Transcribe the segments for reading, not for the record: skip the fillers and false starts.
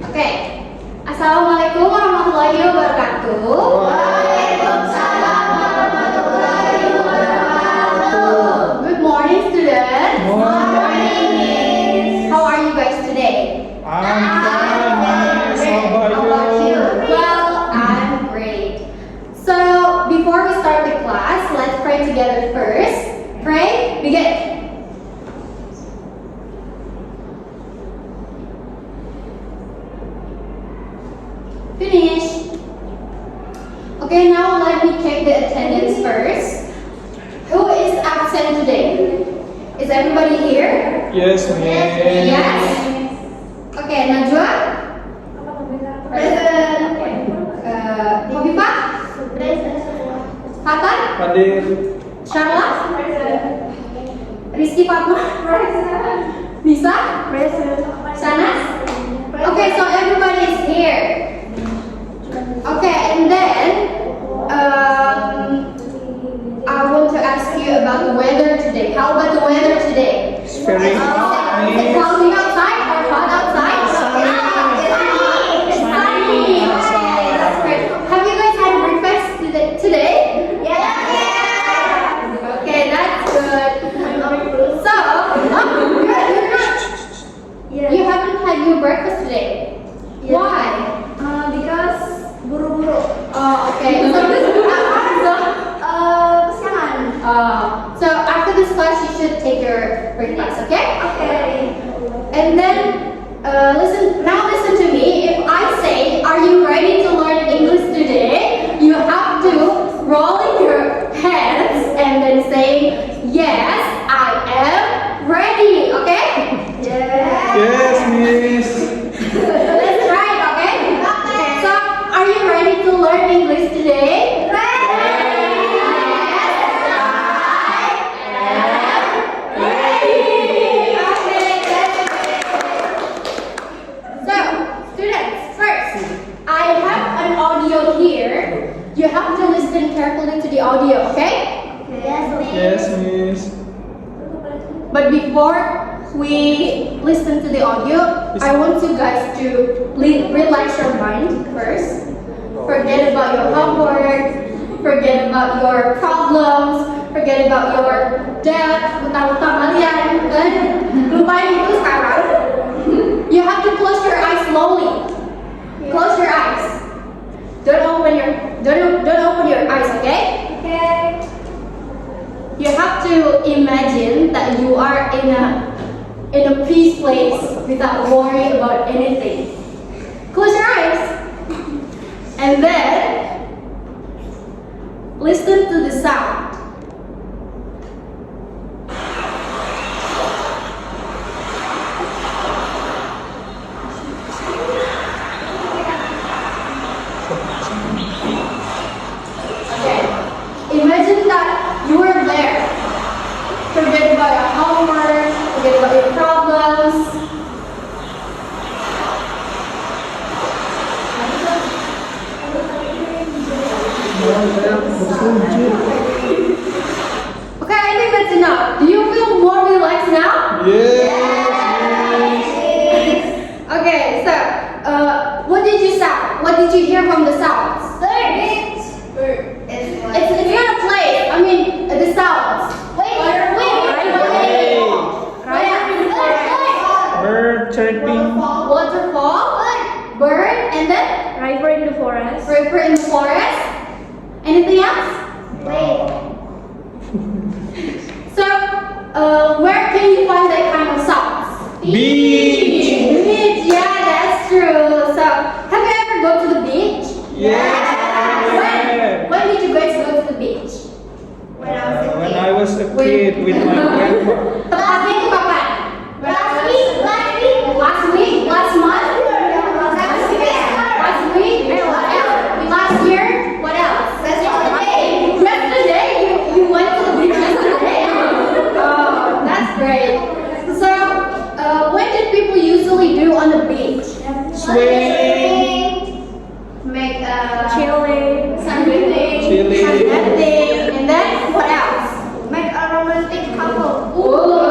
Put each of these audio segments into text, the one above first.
Oke. Assalamualaikum warahmatullahi wabarakatuh. Waalaikumsalam warahmatullahi wabarakatuh. Good morning, students. Morning, Miss. How are you guys today? I'm fine, Miss. How about you? Well, I'm great. So, before we start the class, let's pray together first. Pray, begin. Finish. Okay, now let me check the attendance first. Who is absent today? Is everybody here? Yes, Miss. Yes. Okay, Najwa? Present. Hobifa? Fatan? Hadir. Sharla? Rizky Fatma? Nisa? Sanas? Okay, so everybody is here. Okay, and then I want to ask you about the weather today. How about the weather today? It's very Is hot, it Miss. cloudy outside or hot outside? It's sunny. Okay, that's great. Have you guys had breakfast today? Okay, that's good. So, you haven't had your breakfast today. Why? Because buru-buru. Oh, okay. So after this class, you should take your breakfast, okay? Okay. And then listen to me. If I say, "Are you ready to learn English today?" You have to roll your hands and then say, "Yes, I am ready." Okay? Yes, Miss. Let's try it, okay? So, are you ready to learn English today? So, students, first, I have an audio here. You have to listen carefully to the audio, okay? Yes, Miss. But before we listen to the audio, I want you guys to relax your mind first. Forget about your homework, forget about your problems, forget about your debt, utang-utang kalian, kan? Lupain itu sekarang. You have to close your eyes slowly. Close your eyes. Don't open your eyes, okay? You have to imagine that you are in a peace place without worry about anything. Close your eyes. And then listen to the sound. Okay. Imagine that you are there. Forget about your homework, forget about your problems. Okay, I think that's enough. Do you feel more relaxed now? Yes, Okay, so what did you sound? What did you hear from the sounds? It's not a place. I mean the sounds. Bird chirping. Waterfall, bird, and then River in the forest. river in the forest. Anything else? So, where can you find that kind of sounds? Beach. Beach, yeah, that's true. So, have you ever gone to the beach? Yes. When did you guys go to the beach? When I was a kid with my grandma. Tepatnya itu kapan? Last week? Last month? Last week? What else? Last year? What else? Yesterday? You went to the beach yesterday? Oh, that's great. So, what did people usually do on the beach? Swim. Make Chilling. sunbathing, Chilling. sunbathing, and then what else? Make a romantic couple. Ooh.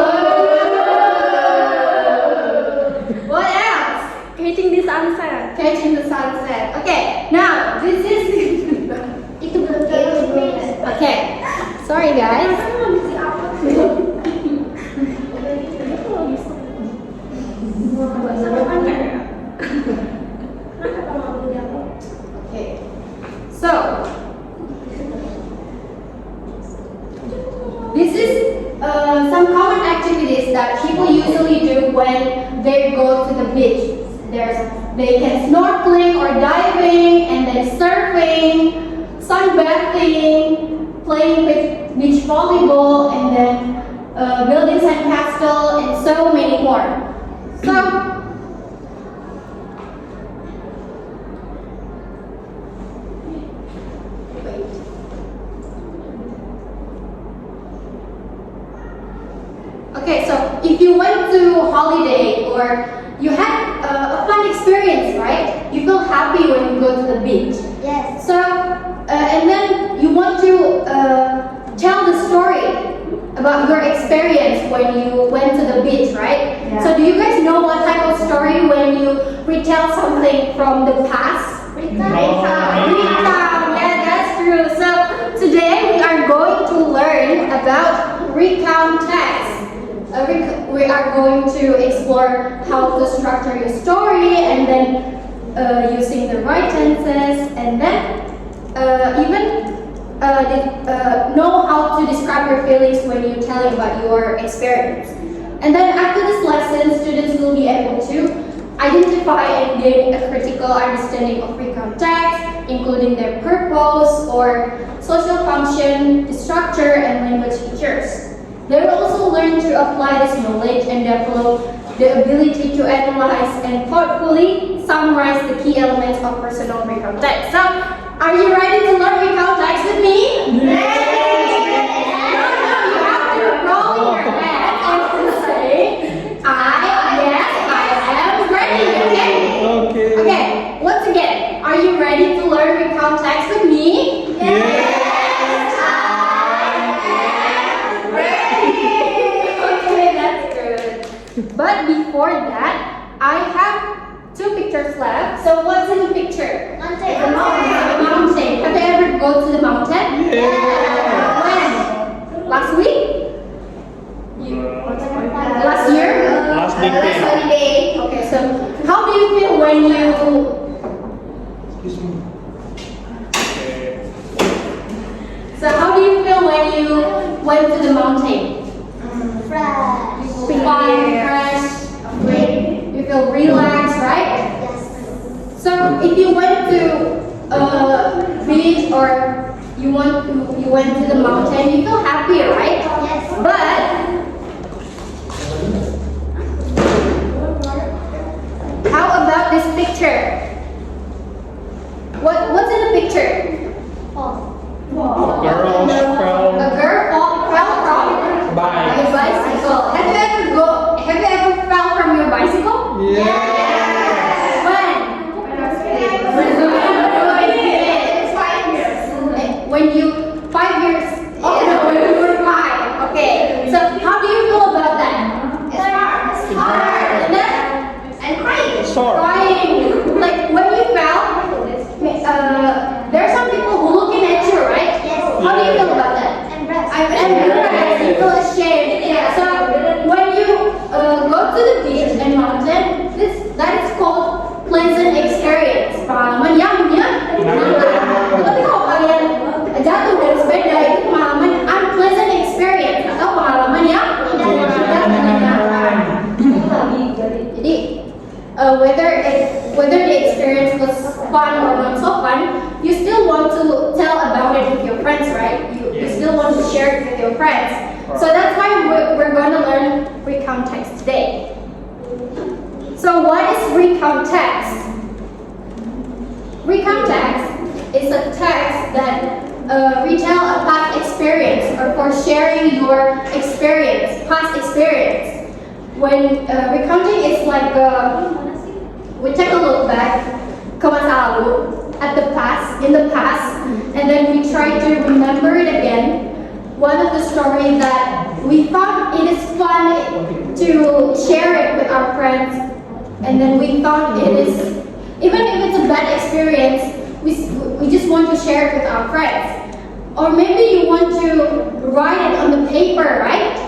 What else? Hitting this sunset. Catching the sunset. Okay, now this is. Itu belum. Okay, sorry guys. Okay, so this is some common activities that people usually do when they go to the beach. They can snorkeling or diving, and then surfing, sunbathing, playing with beach volleyball, and then building sandcastle, and so many more. So. Okay, so if you went to holiday or you had a fun experience, right? You feel happy when you go to the beach. Yes. So, and then you want to tell the story about your experience when you went to the beach, right? Yeah. So, do you guys know what type of story when you retell something from the past? Recount. Yeah, that's true. So, today we are going to learn about recount text. We are going to explore how to structure your story, and then using the right tenses, and then even know how to describe your feelings when you're telling about your experience. And then after this lesson, students will be able to identify and gain a critical understanding of recount text, including their purpose or social function, the structure, and language features. They will also learn to apply this knowledge and develop the ability to analyze and thoughtfully summarize the key elements of personal recount text. So, are you ready to learn recount text with me? Yes. No, you have to roll your head and say, yes, I am ready, okay? Okay. Okay, once again, are you ready to learn recount text with me? Yes. But before that, I have two pictures left. So what's in the picture? Mountain. Mountain. Have you ever go to the mountain? Yeah. When? Last week? Last year? Last big day. Holiday. Okay, so how do you feel when you... Excuse me. Okay. So how do you feel when you went to the mountain? Fresh. Fun, fresh, you feel relaxed, right? Yes. So if you went to beach or you went to the mountain, you feel happier, right? Yes. But how about this picture? What's in the picture? Girls from A girl fell from a bike. bicycle. Have you ever fell from your bicycle? Yeah. When? When you 5 years. Oh no, when you were 5. Okay. So how do you feel about that? It's hard. It's hard. And then And crying. Sore. crying. Like when you fell, there are some people who looking at you, right? Yes. How do you feel about that? Embarrassed. I'm embarrassed. You feel ashamed. Yeah. So when you go to the beach and mountain, that is called pleasant experience. Pengalaman yang menyenangkan. Tapi kalau kalian jatuh dari sepeda itu pengalaman unpleasant experience atau pengalaman yang tidak menyenangkan. Jadi whether the experience was fun or not so fun, you still want to tell about it with your friends, right? You still want to share it with your friends. So that's why we're going to learn recount text today. So what is recount text? Recount text is a text that retell a past experience or for sharing your experience, past experience. When recounting is like we take a look back ke masa lalu at the past, in the past, and then we try to remember it again. One of the stories that we thought it is fun to share it with our friends, and then we thought it is that experience, we just want to share it with our friends. Or maybe you want to write it on the paper, right?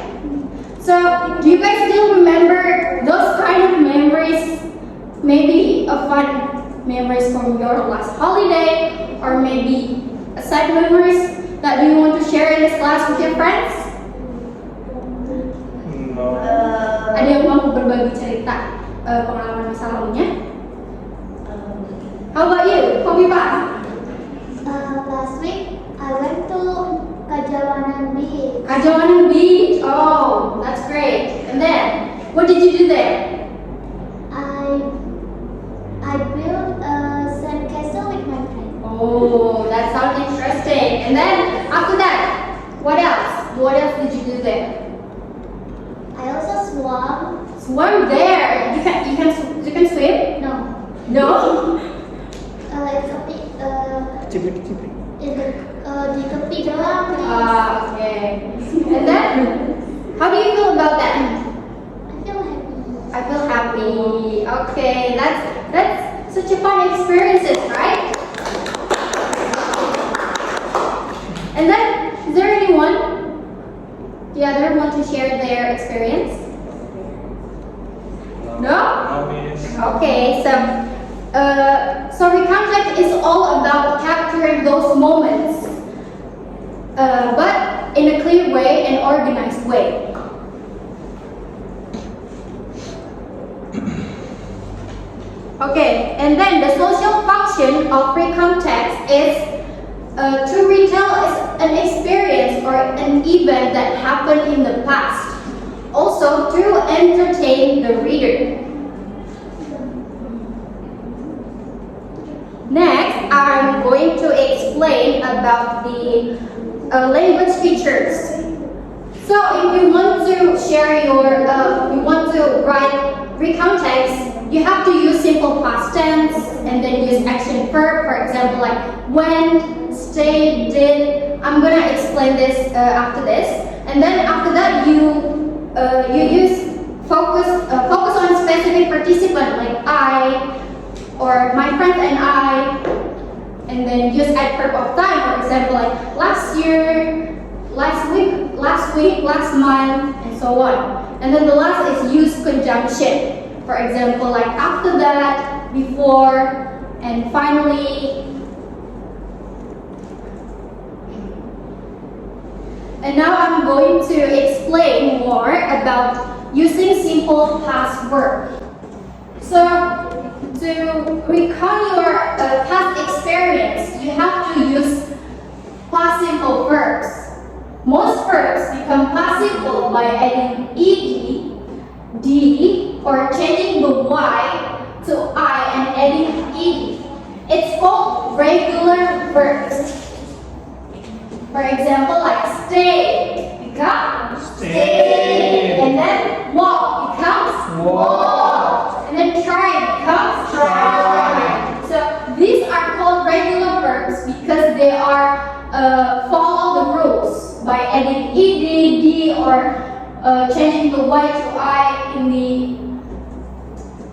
So, do you guys still remember those kind of memories? Maybe a fun memories from your last holiday, or maybe a sad memories that you want to share in this class with your friends? No. Ada yang mau berbagi cerita pengalaman masa lalunya? How about you, Hobipa? Last week I went to Kajawanan Beach. Kajawanan Beach. Oh, that's great. And then, what did you do there? I built a sandcastle with my friend. Oh, that sounds interesting. And then, after that, what else? What else did you do there? I also swam. Swim there. You can swim? No, No. it's a bit Cipik-cipik. di tepi doang. Ah, okay. And then, how do you feel about that? I feel happy. I feel happy. Okay, that's such a fun experiences, right? And then, is there anyone? The other want to share their experience? No? No, miss. Okay, so Recount is all about capturing those moments, but in a clear way and organized way. Okay, and then the social function of Recount is to retell an experience or an event that happened in the past, also to entertain the reader. Next, I'm going to explain about the language features. So, if you want to share you want to write recount text, you have to use simple past tense and then use action verb. For example, like went, stayed, did. I'm gonna explain this after this, and then after that you use focus on specific participant like I. Or my friend and I, and then use adverb of time, for example, like last year, last week, last month, and so on. And then the last is use conjunction. For example, like after that, before, and finally. And now I'm going to explain more about using simple past verb. So, to recall your past experience, you have to use past simple verbs. Most verbs become past simple by adding ed, d, or changing the y to I and adding ed. It's called regular verbs. For example, like stay becomes stayed, and then walk becomes walked, and then try becomes tried. So these are called regular verbs because they are follow the rules by adding ed, d, or changing the y to I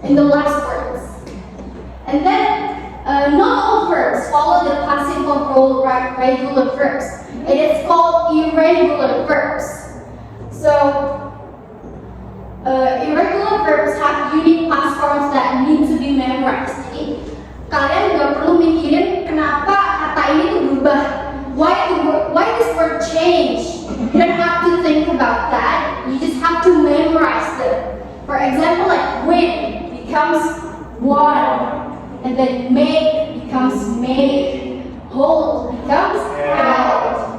in the last words. And then not all verbs follow the past simple rule like regular verbs. It is called irregular verbs. So irregular verbs have unique past forms that need to be memorized. Jadi kalian nggak perlu mikirin kenapa kata ini tuh berubah. Why this word change? You don't have to think about that. You just have to memorize them. For example, like win becomes won, and then make becomes made, hold becomes held.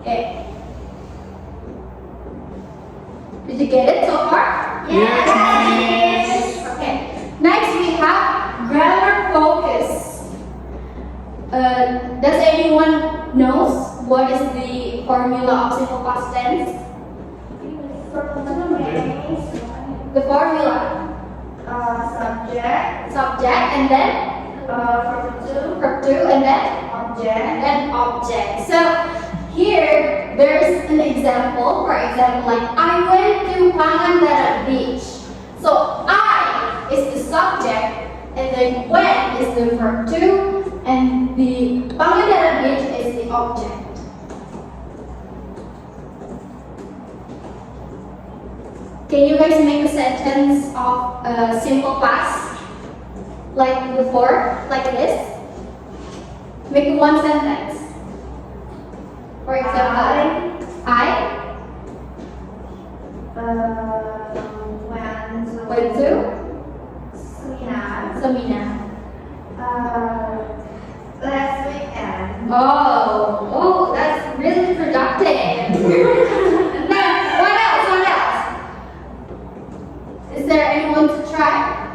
Okay. Did you get it so far? Yes, miss. Okay. Next we have grammar focus. Does anyone knows what is the formula of simple past tense? The formula. Subject, and then verb to, and then object. So here there's an example. For example, like I went to Pangandaran Beach. So I is the subject, and then when is the verb to, Can you guys make a sentence of simple past? Like before, like this? Make one sentence. For example, I went to seminar. Last weekend. Oh, that's really productive. And then, what else? What else? Is there anyone to try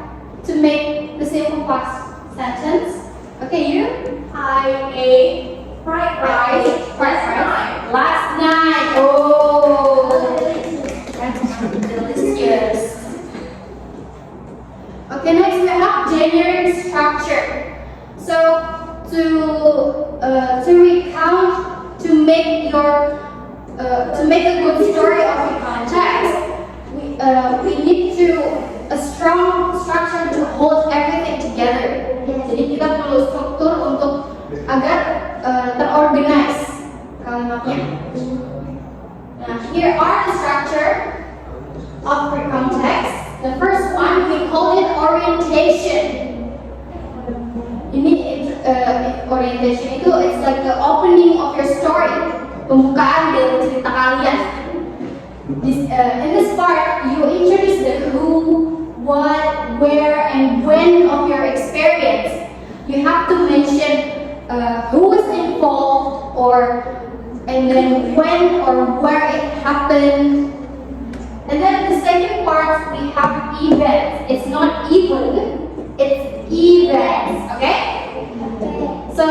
to make the simple past sentence? Okay, you? I ate fried rice. Last night. Oh, that's delicious. Okay, next we have generic structure. So to recount, to make a good story of the context, we need a strong structure to hold everything together. Jadi kita perlu struktur untuk agar terorganize kalimatnya. Nah, here are the structure of the context. The first one we call it orientation. Ini orientation itu it's like the opening of your story, pembukaan dari cerita kalian. In this part, you introduce the who, what, where, and when of your experience. You have to mention who is involved, and then when or where it happened. And then the second part, we have events. It's not even, it's events, okay? So,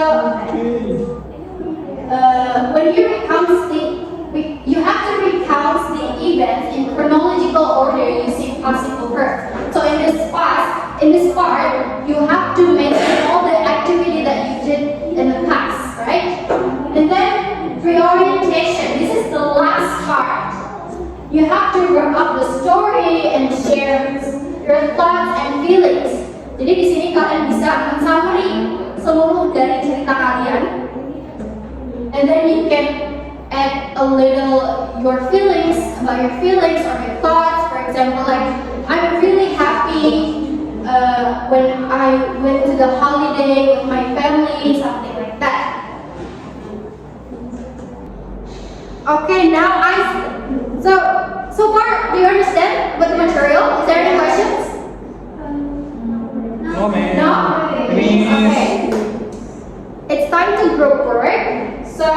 when you recount you have to recount the events in chronological order using participle verbs. So in this part, you have to mention all the activity that you did in the past, right? And then reorientation. This is the last part. You have to wrap up the story and share your thoughts and feelings. Jadi di sini kalian bisa men-summary seluruh dari cerita kalian, and then you can add a little your feelings or your thoughts. For example, like I'm really happy when I went to the holiday with my family, something like that. Okay, now so far, do you understand what the material? Is there any questions? No, man. No? Please. Okay. It's time to group work. So,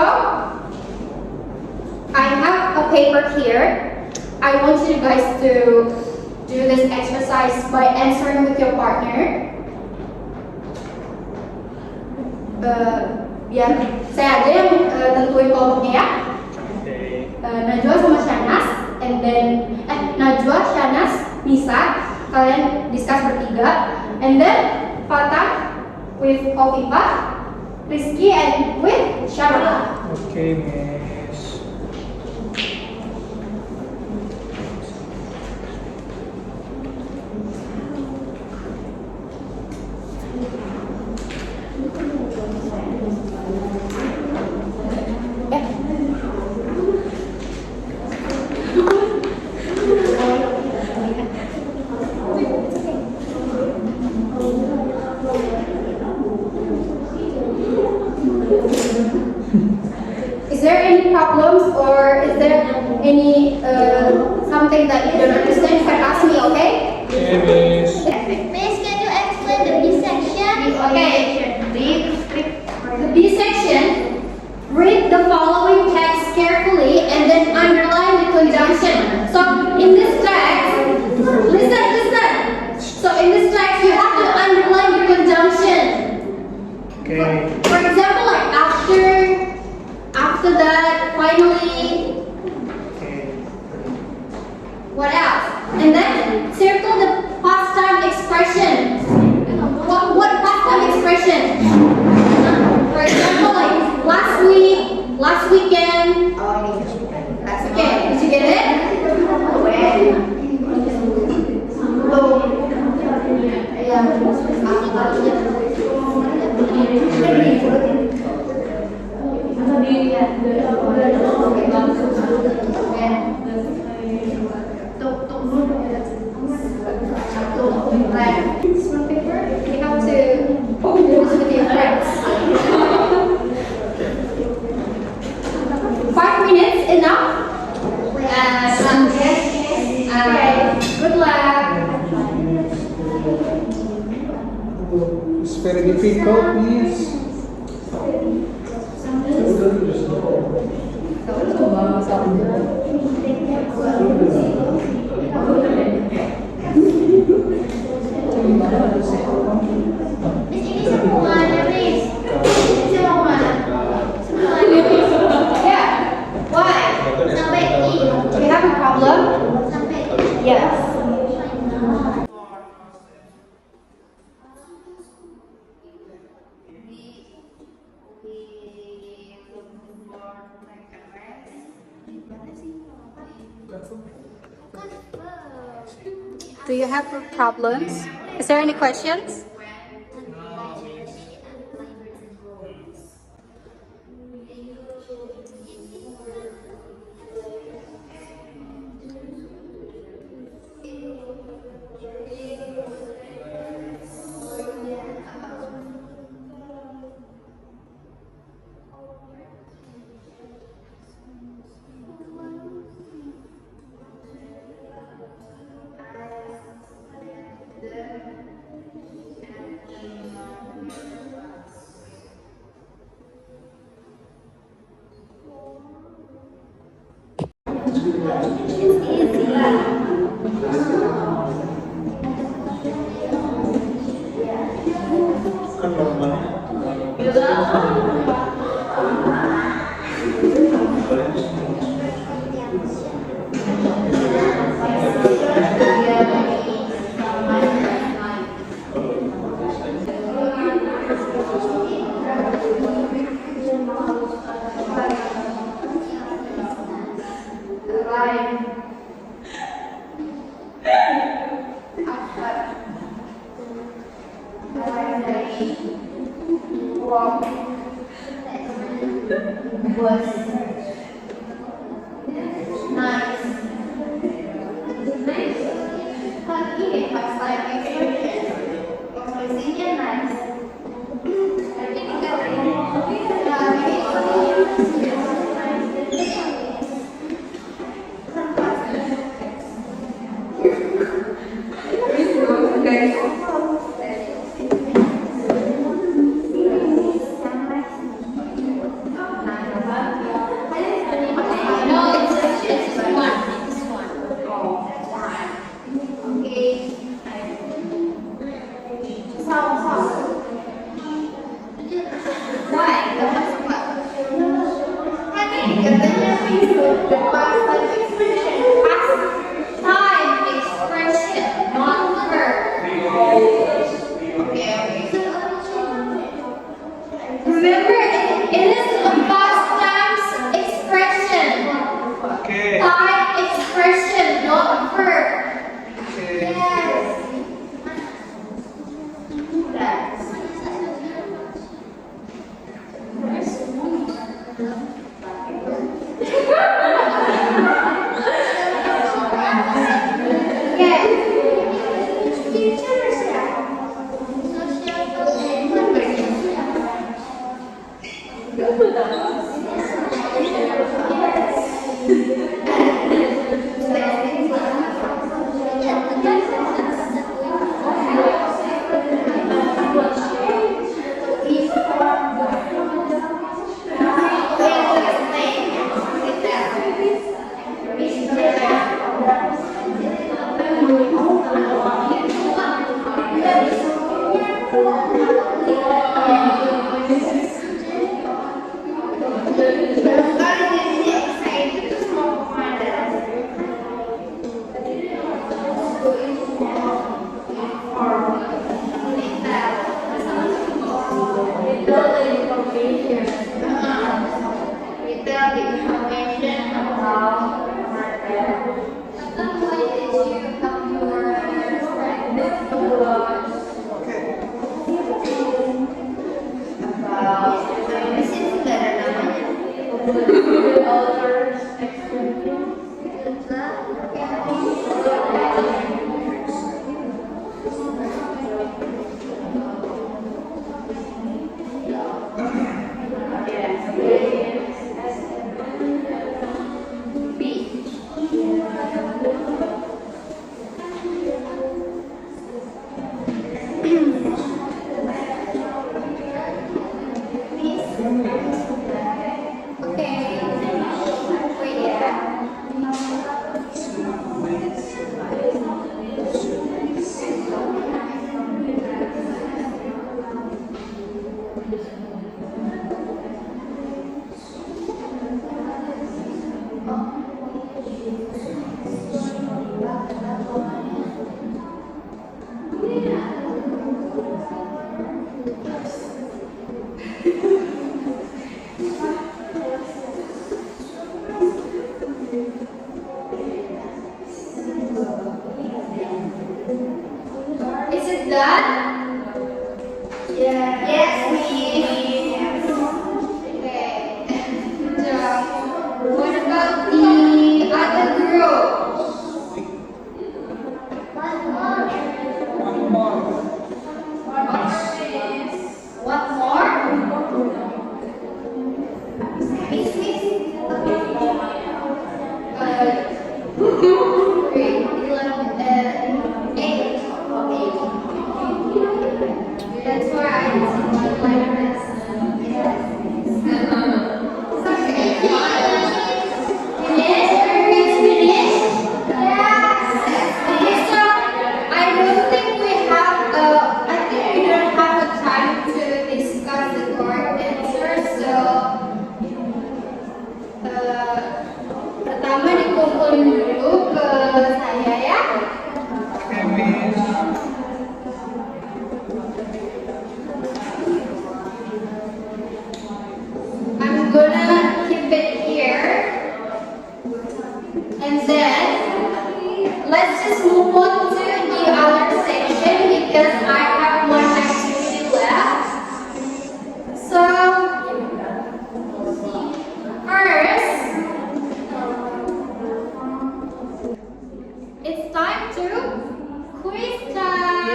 I have a paper here. I want you guys to do this exercise by answering with your partner. Biar saya aja yang tentuin kelompoknya ya. Najwa sama Shanas, and then Najwa, Shanas, Nisa, kalian discuss bertiga, and then Fatah with Oviva, Rizky, and with Syamala. Okay, miss. Is there any problems or is there any something that you don't understand? You can ask me, okay? Okay, miss. Miss, can you explain the B section? Okay. The B section, read the following text carefully and then underline the conjunction. So in this text, listen. So in this text, you have to underline the conjunction. Okay. For example, like after that, finally, Okay. what else? And then circle the past time expression. What past time expression? For example, like last week, last weekend. Okay, did you get it? It's very difficult, miss. Miss, ini semuanya, Miss. Ini semuanya. Yeah. Why? Sampai I. Do you have a problem? Sampai I. Yes. Do you have problems? Is there any questions? Remember, it is a past tense expression. Okay. Time expression, not verb. Okay. Yes. Is it done? Yeah. Yes, miss. Okay. Good job. What about the other group? One more. What more? Miss, miss. Grade 11, 8. That's why I teach like this. It's okay. Finish? Everybody's finished? Yes. Okay, so I don't think we have we don't have a time to discuss the correct answer. So pertama dikumpulin dulu ke saya ya. Okay, miss. I'm gonna keep it here. And then let's just move on to the other section because I have one activity left. So first, it's time to quiz time.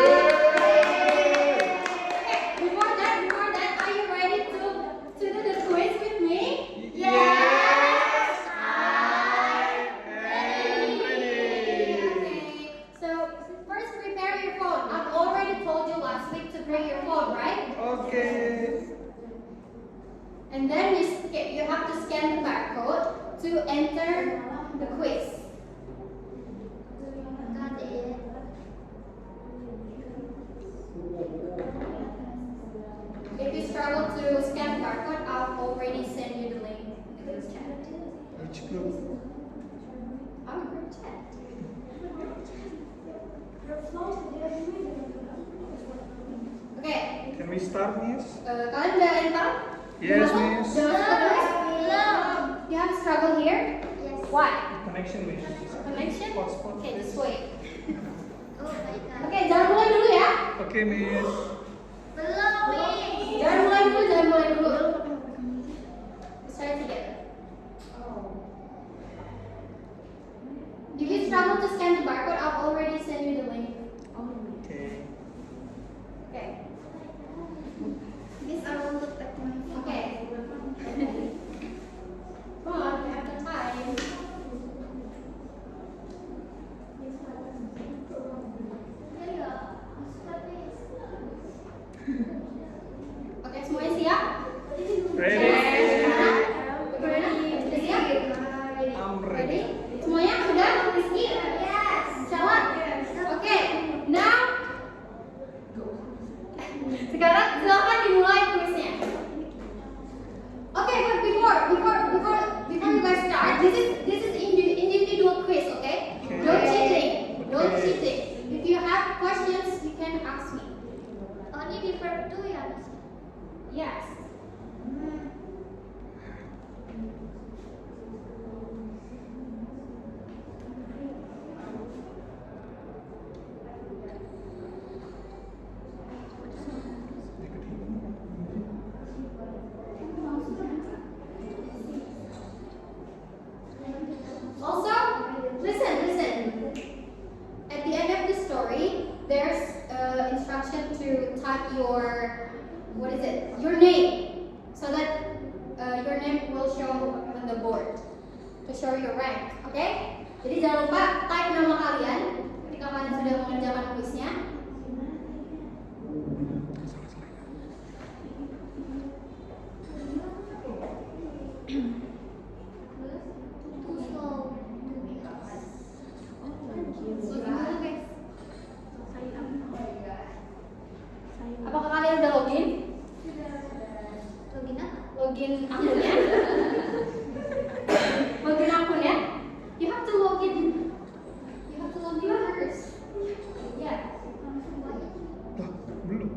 Okay, before that, are you ready to do the quiz with me? Yes, I'm ready. Okay, so first prepare your phone. I've already told you last week to bring your phone, right? Okay. And then you have to scan the barcode to enter the quiz. Got it. If you struggle to scan the barcode, I've already sent you the link in the group chat. Which group? Our group chat. Okay, Can we start, miss? kalian udah enter? Yes, Belum? miss. Belum. You have struggle here? Yes. Why? Connection, miss. Connection? Hotspot, Okay, please. just wait. Oh my god. Oke, jangan mulai dulu ya. Okay, miss. Belum, Miss. Jangan mulai dulu. Let's try it together. If you struggle to scan the barcode, I've already sent you the link. Okay. Okay. Miss, I will look at my phone. Okay. Come on, we have the time. Iya. Miss. Oke, semuanya siap? Ready? Ready? Sudah siap? I'm Ready? ready. Semuanya sudah? Rizky? Yes. Jalan? Oke, now sekarang silakan dimulai kuisnya. Okay, but before you guys start, this is individual quiz, okay? Okay. No cheating, no Okay. cheating. If you have questions, you can ask me. Only di verb 2 ya, Miss? Yes. Also, listen. At the end of the story, there's instruction to type your, your name, so that your name will show on the board to show your rank. Okay? Jadi jangan lupa type nama kalian ketika kalian sudah mengerjakan kuisnya. Too slow to be us. Apakah kalian udah login? Login apa? Login akunnya? Login akunnya? You have to login. You have to login first. Yeah. Lah, belum.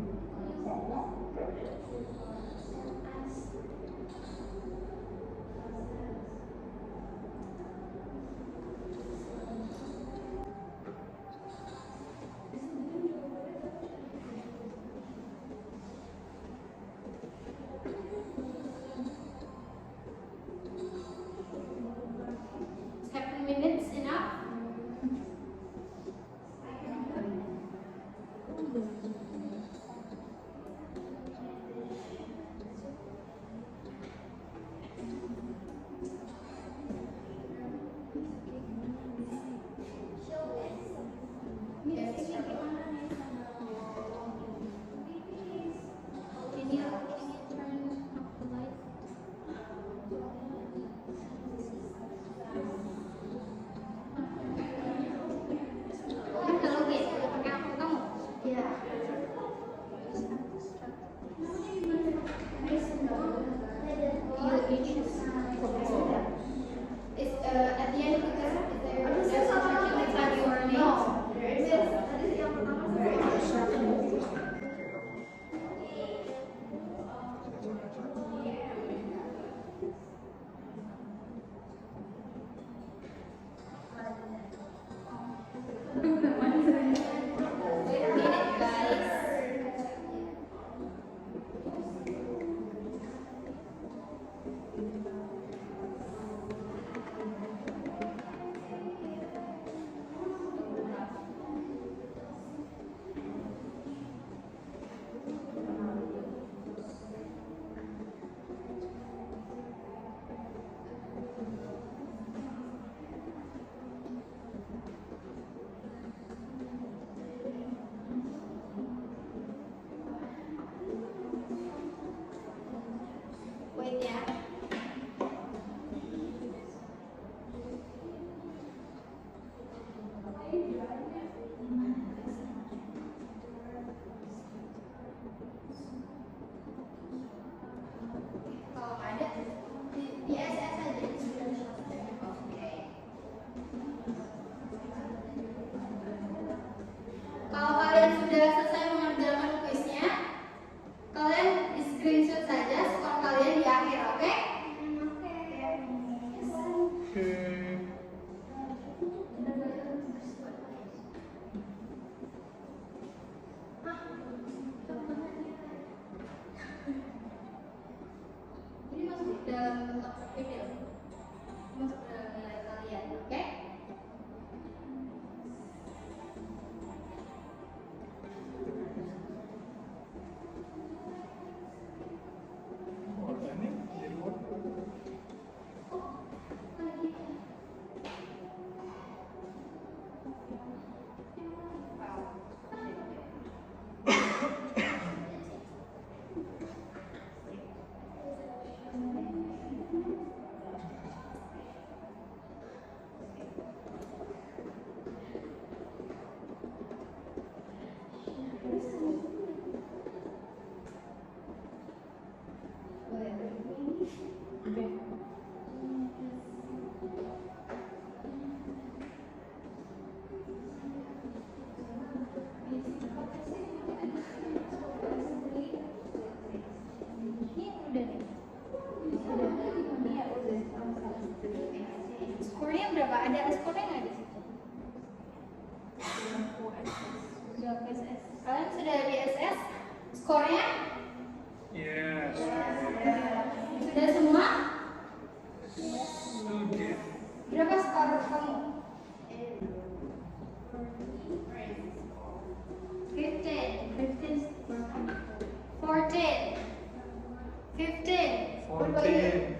15. What about you?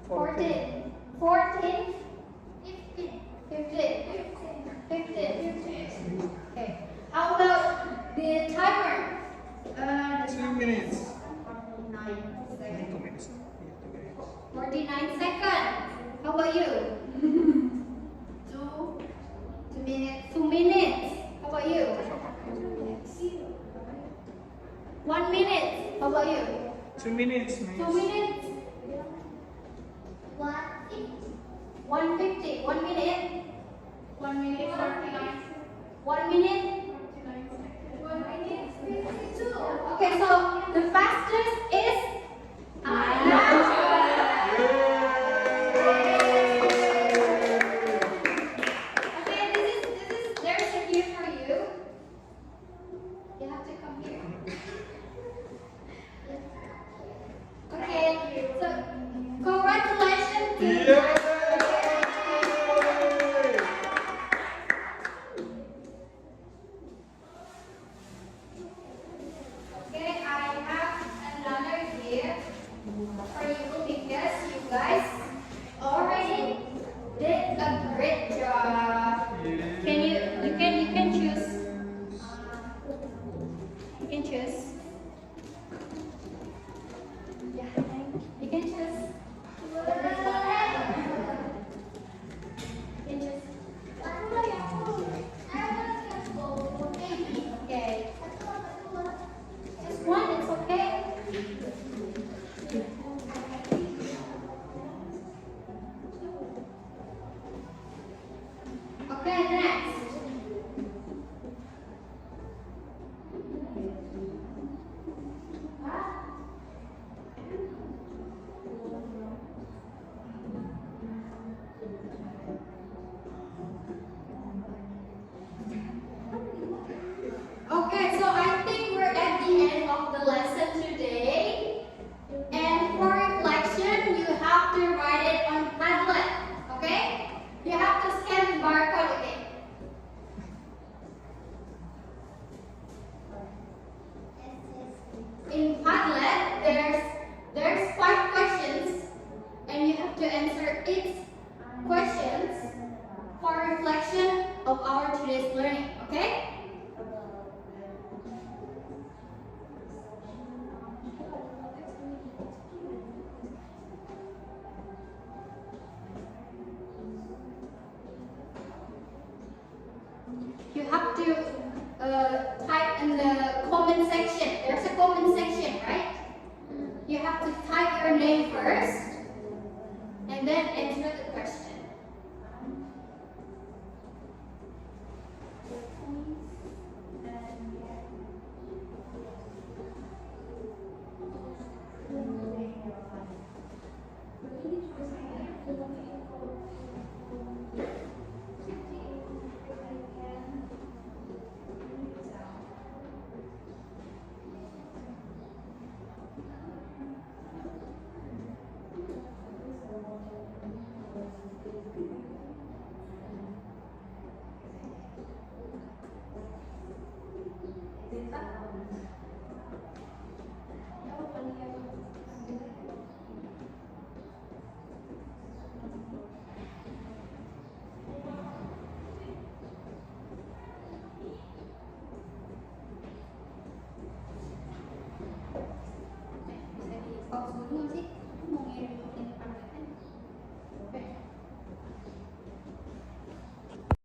14. 14. 15. 15. Okay. How about the timer? 2 minutes. 49 2 seconds. minutes. Yeah, 2 minutes. 49 seconds. How about you? 2 minutes. 2 minutes. How about you? 1 minute. How about you? 2 minutes, miss. 2 minutes. 150. 150. 1 minute. 1 minute 49. 1 minute. 1 minute 52. Okay, so the fastest is Okay, this is there's a gift for you. You have to come here. Okay, so congratulations to Okay, I have another gift for you because you guys already did a great job. Can you can choose. You can choose. Yeah, you can choose. You can choose. Okay. Just one, it's okay. Okay, next. Okay, so I think we're at the end of the lesson today. And for reflection, you have to write it on Padlet. Okay? You have to scan the barcode again. In Padlet, there's 5 questions, and you have to answer each questions for reflection of our today's learning. Okay? You have to type in the comment section. There's a comment section, right? You have to type your name first and then enter the